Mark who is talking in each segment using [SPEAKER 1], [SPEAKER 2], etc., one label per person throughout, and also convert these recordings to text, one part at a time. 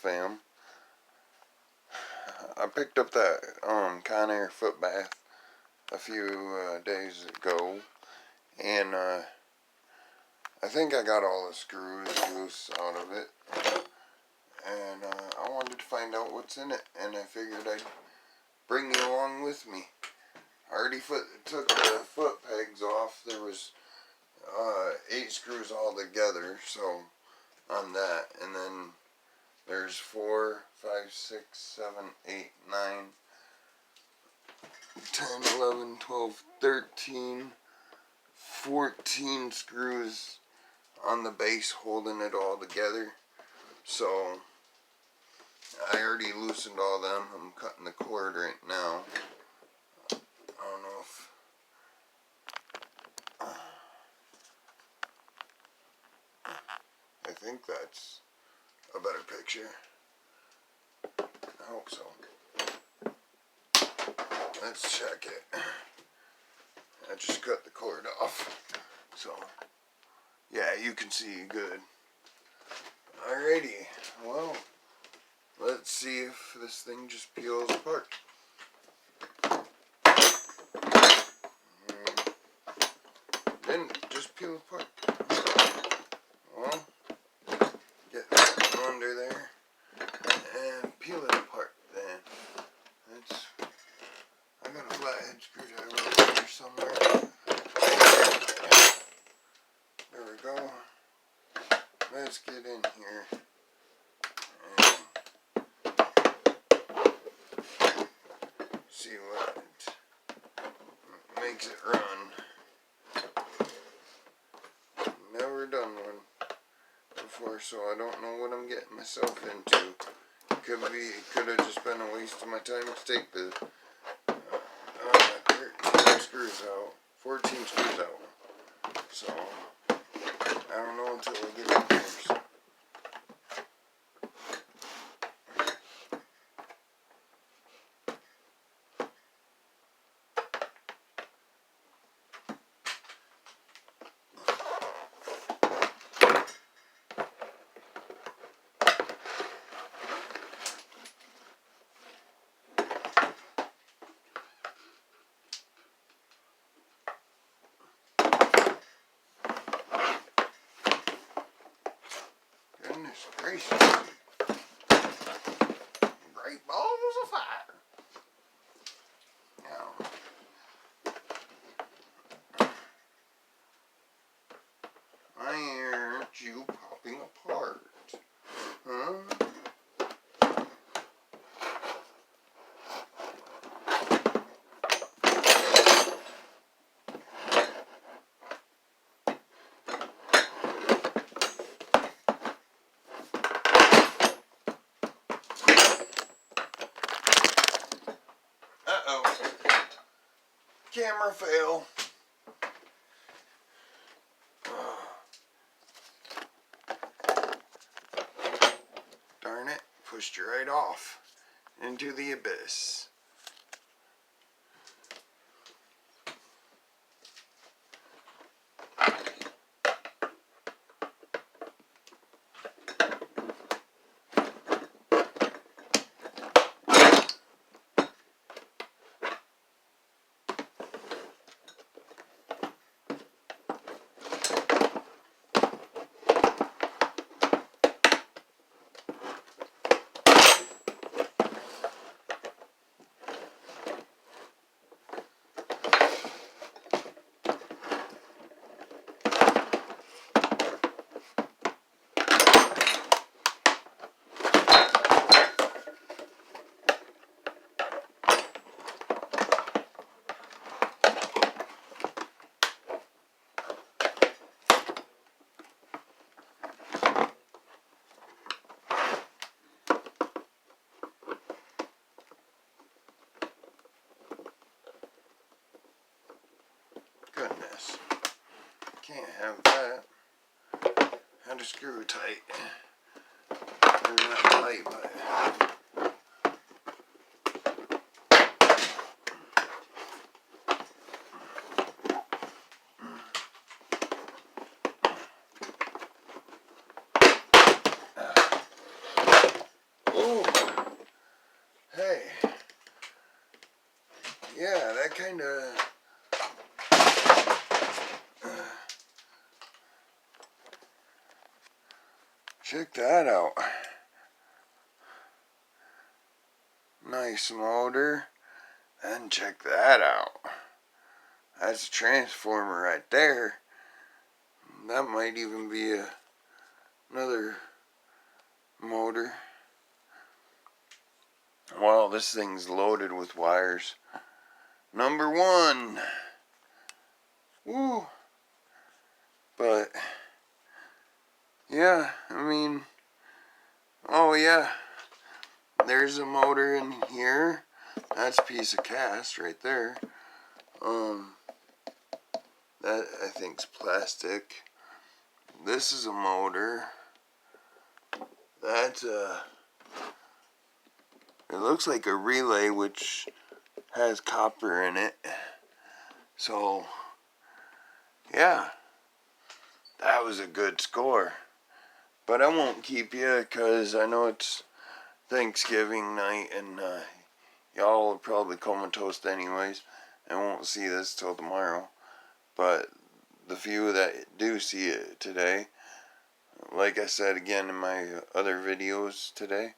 [SPEAKER 1] fam. I picked up that conair foot bath a few days ago, and I think I got all the screws loose out of it, and I wanted to find out what's in it, and I figured I'd bring you along with me. I already took the foot pegs off. There was 8 screws all together, so on that, and then there's 4, 5, 6, 7, 8, 9, 10, 11, 12, 13, 14 screws on the base holding it all together. So I already loosened all them. I'm cutting the cord right now. I don't know if I think that's a better picture. I hope so. Let's check it. I just cut the cord off. So, yeah, you can see good. Alrighty, well, let's see if this thing just peels apart. Didn't just peel apart. Well, get that under there and peel it apart then. I got a flathead screwdriver over here somewhere. There we go. Let's get in here and see what makes it run. Never done one before, so I don't know what I'm getting myself into. Could have just been a waste of my time to take the 13 screws out, 14 screws out. So I don't know until we get in there. Goodness gracious. Great balls of fire. Now, why aren't you popping apart? Huh? Uh-oh. Camera fail. Darn it. Pushed you right off into the abyss. Goodness. Can't have that. Had to screw tight. Or not tight, but Oh, hey. Yeah, that kind of... check that out. Nice motor. And check that out. That's a transformer right there. That might even be another motor. Wow, this thing's loaded with wires. Number one. Woo. But, yeah, I mean, oh yeah, there's a motor in here. That's a piece of cast right there. That I think's plastic. This is a motor. That's it looks like a relay which has copper in it. So, yeah, that was a good score. But I won't keep you because I know it's Thanksgiving night and y'all will probably comatose anyways and won't see this till tomorrow. But the few that do see it today, like I said again in my other videos today,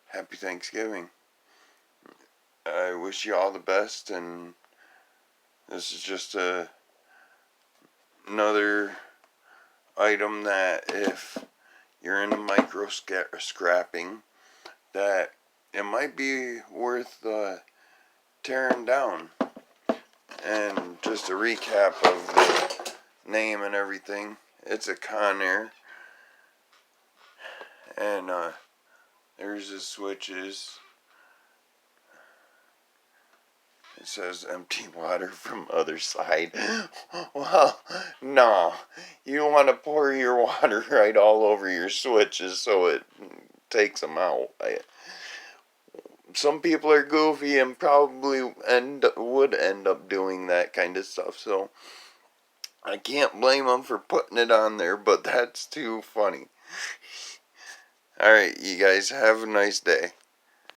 [SPEAKER 1] happy Thanksgiving. I wish you all the best, and this is just another item that if you're into micro scrapping, that it might be worth tearing down. And just a recap of the name and everything. It's a conair. And there's the switches. It says empty water from other side. Well, no. You want to pour your water right all over your switches so it takes them out. Some people are goofy and probably would end up doing that kind of stuff. So I can't blame them for putting it on there, but that's too funny. Alright, you guys have a nice day.